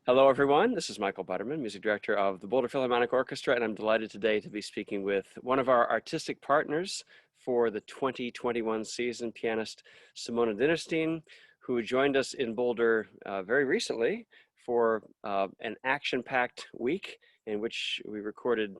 Hello, everyone. This is Michael Butterman, music director of the Boulder Philharmonic Orchestra, and I'm delighted today to be speaking with one of our artistic partners for the 2021 season, pianist Simone Dinnerstein, who joined us in Boulder very recently for an action-packed week in which we recorded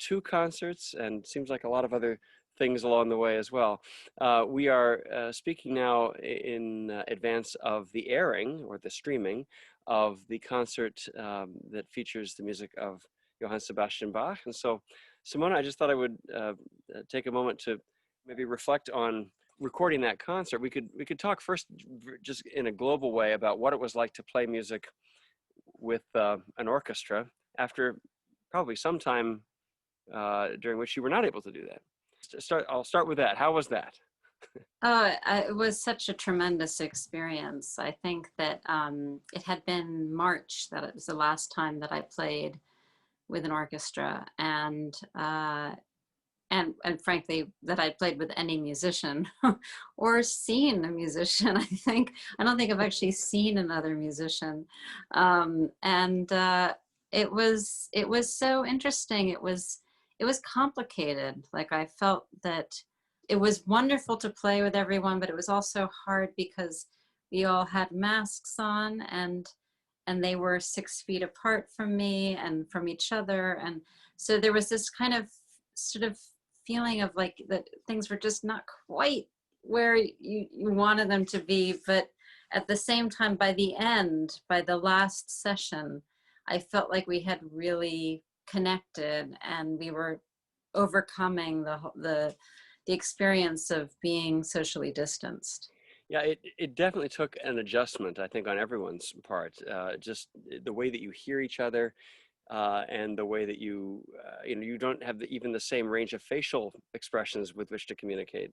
two concerts and seems like a lot of other things along the way as well. We are speaking now in advance of the airing or the streaming of the concert that features the music of Johann Sebastian Bach. And so, Simona, I just thought I would take a moment to maybe reflect on recording that concert. We could talk first just in a global way about what it was like to play music with an orchestra after probably some time during which you were not able to do that. I'll start with that. How was that? It was such a tremendous experience. I think that it had been March that it was the last time that I played with an orchestra, and frankly that I played with any musician or seen a musician. I don't think I've actually seen another musician, it was so interesting. It was complicated. Like, I felt that it was wonderful to play with everyone, but it was also hard because we all had masks on, and they were 6 feet apart from me and from each other. And so there was this kind of sort of feeling of like that things were just not quite where you wanted them to be. But at the same time, by the end, by the last session, I felt like we had really connected, and we were overcoming the experience of being socially distanced. Yeah, it definitely took an adjustment, I think, on everyone's part. Just the way that you hear each other, and the way that you don't have even the same range of facial expressions with which to communicate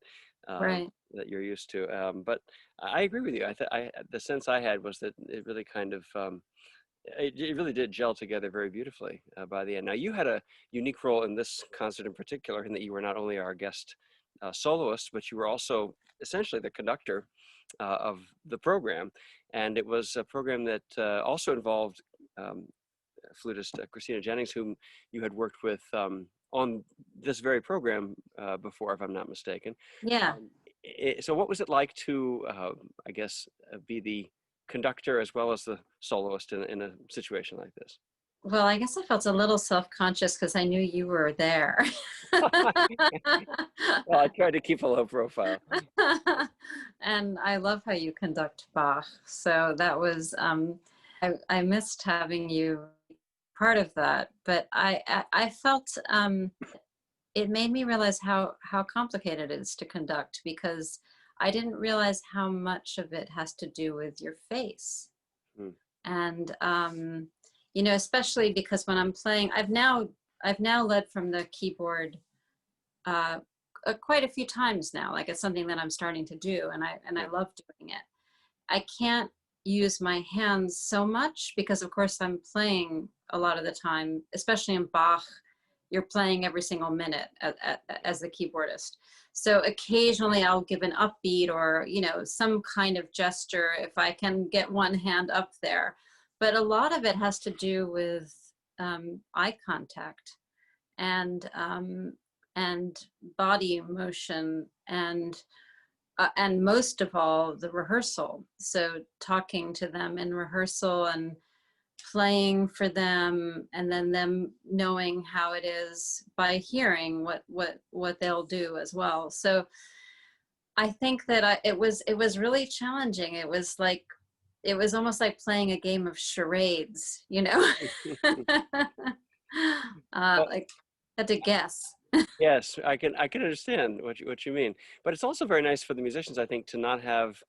Right. that you're used to. But I agree with you. The sense I had was that it really kind of it really did gel together very beautifully by the end. Now, you had a unique role in this concert in particular, in that you were not only our guest soloist, but you were also essentially the conductor of the program. And it was a program that also involved flutist Christina Jennings, whom you had worked with on this very program before, if I'm not mistaken. Yeah. So what was it like to, I guess, be the conductor as well as the soloist in a situation like this? Well, I guess I felt a little self-conscious because I knew you were there. Well, I tried to keep a low profile. And I love how you conduct Bach. So that was, I missed having you part of that, but I felt it made me realize how complicated it is to conduct, because I didn't realize how much of it has to do with your face. Hmm. And especially because when I'm playing, I've now led from the keyboard uh, quite a few times now. Like, it's something that I'm starting to do, and I love doing it. I can't use my hands so much because, of course, I'm playing a lot of the time, especially in Bach. You're playing every single minute as the keyboardist. So occasionally I'll give an upbeat or, some kind of gesture if I can get one hand up there. But a lot of it has to do with eye contact and body motion, and most of all, the rehearsal. So talking to them in rehearsal and playing for them, and then them knowing how it is by hearing what they'll do as well. So I think that it was really challenging. It was almost like playing a game of charades, Well, like, had to guess. yes, I can understand what you mean, but it's also very nice for the musicians, I think, to not have,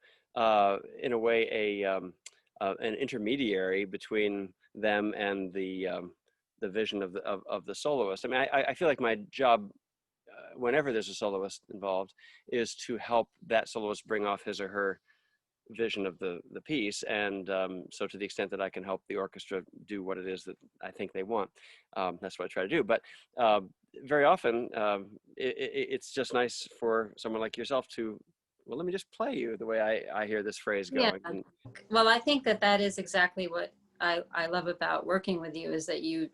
in a way, an intermediary between them and the vision of the soloist. I mean, I feel like my job, whenever there's a soloist involved, is to help that soloist bring off his or her vision of the piece, and so to the extent that I can help the orchestra do what it is that I think they want, that's what I try to do. But very often it's just nice for someone like yourself to, let me just play you the way I hear this phrase Yeah. going. And Well, I think that is exactly I love about working with you is that you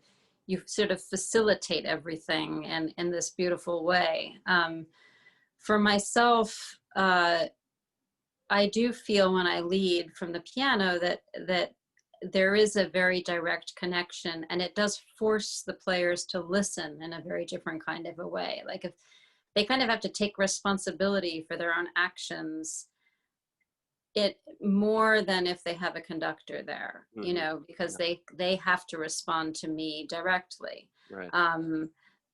sort of facilitate everything and in this beautiful way. For myself, I do feel when I lead from the piano that there is a very direct connection, and it does force the players to listen in a very different kind of a way. Like if they kind of have to take responsibility for their own actions, it more than if they have a conductor there, you Mm-hmm. know, because Yeah. they have to respond to me directly. Right. Um,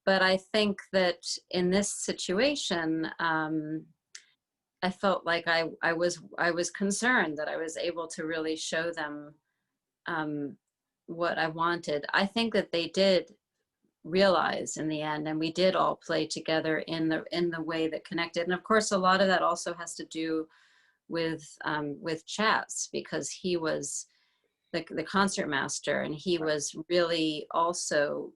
but I think that in this situation, I felt like I was concerned that I was able to really show them um, what I wanted. I think that they did realize in the end, and we did all play together in the way that connected. And of course, a lot of that also has to do with Chas, because he was the concert master, and he Right. was really also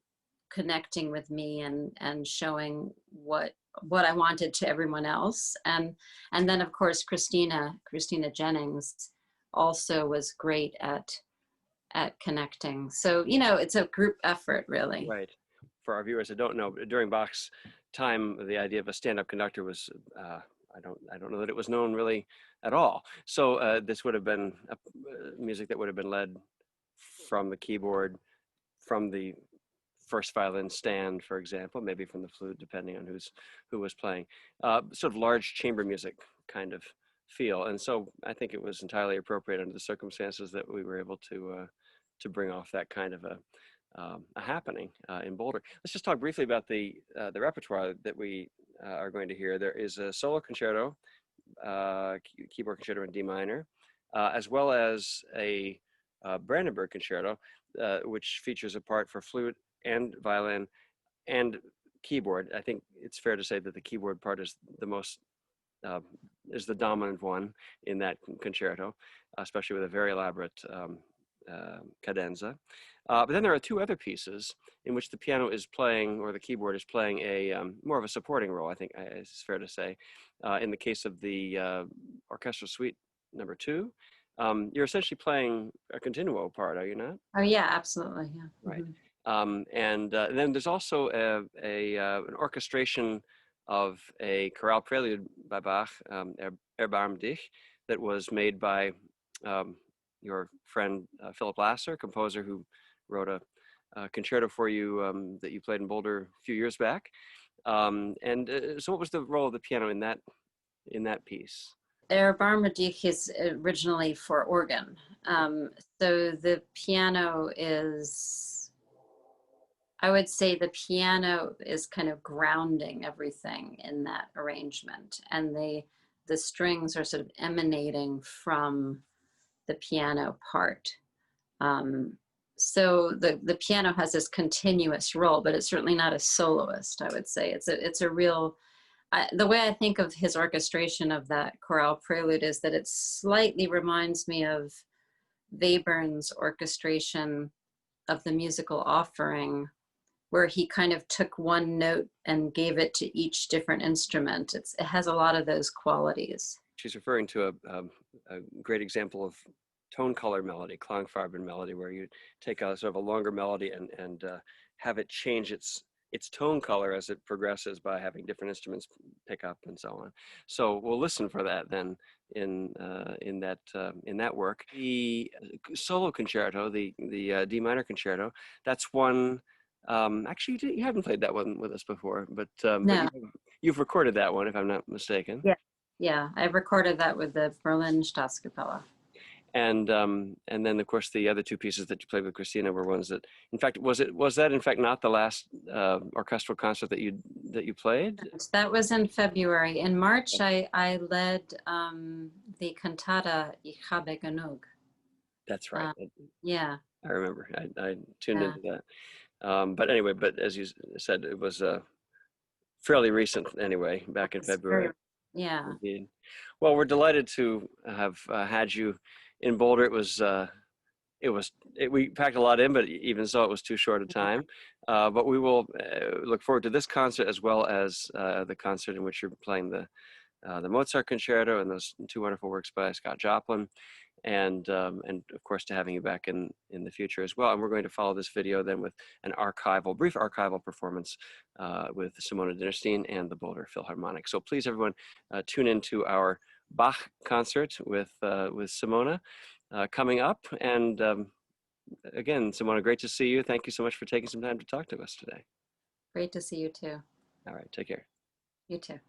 connecting with me and showing what I wanted to everyone else. And then of course Christina Jennings also was great at connecting. So, you know, it's a group effort really. Right. For our viewers that don't know, during Bach's time, the idea of a stand-up conductor was, I don't know that it was known really at all. So this would have been music that would have been led from the keyboard, from the first violin stand, for example, maybe from the flute, depending on who was playing. Sort of large chamber music kind of feel. And so I think it was entirely appropriate under the circumstances that we were able to bring off that kind of a happening in Boulder. Let's just talk briefly about the repertoire that we are going to hear. There is a solo concerto, keyboard concerto in D minor, as well as a Brandenburg concerto, which features a part for flute and violin and keyboard. I think it's fair to say that the keyboard part is the most uh, is the dominant one in that concerto, especially with a very elaborate cadenza. But then there are two other pieces in which the piano is playing, or the keyboard is playing a more of a supporting role, I think it's fair to say. In the case of the orchestral suite number 2, you're essentially playing a continuo part, are you not? Oh yeah, absolutely. Yeah. Right. Mm-hmm. And then there's also an orchestration of a chorale prelude by Bach, Erbarm dich, that was made by um, your friend Philip Lasser, composer who wrote a concerto for you that you played in Boulder a few years back. So what was the role of the piano in that piece? Erbarmerdich is originally for organ. So the piano is, I would say the piano is kind of grounding everything in that arrangement. And the strings are sort of emanating from the piano part. Um, so the piano has this continuous role, but it's certainly not a soloist, I would say. It's a real, the way I think of his orchestration of that chorale prelude is that it slightly reminds me of Webern's orchestration of the musical offering, where he kind of took one note and gave it to each different instrument. It has a lot of those qualities. She's referring to a great example of tone color melody, Klangfarben melody, where you take a sort of a longer melody and have it change its tone color as it progresses by having different instruments pick up and so on. So we'll listen for that then in that work. The solo concerto, the D minor concerto, that's one. Actually, you haven't played that one with us before, but No, you've recorded that one, if I'm not mistaken. yeah, yeah, I recorded that with the Berlin Staatskapelle. And then of course the other two pieces that you played with Christina were ones that, in fact, was that in fact not the last orchestral concert that you played? That was in February. In March, I led the cantata Ich habe genug. That's right. Yeah, I remember. I tuned yeah. into that. But anyway, but as you said, it was fairly recent anyway, back in It's very, February. yeah. Indeed. Well, we're delighted to have had you in Boulder. We packed a lot in, but even so, it was too short a time. But we will look forward to this concert as well as the concert in which you're playing the Mozart concerto and those two wonderful works by Scott Joplin. and of course to having you back in the future as well. And we're going to follow this video then with an brief archival performance with Simone Dinnerstein and the Boulder Philharmonic. So please, everyone, tune into our Bach concert with Simone coming up. And again, Simone, great to see you. Thank you so much for taking some time to talk to us today. Great to see you too. All right, take care. You too.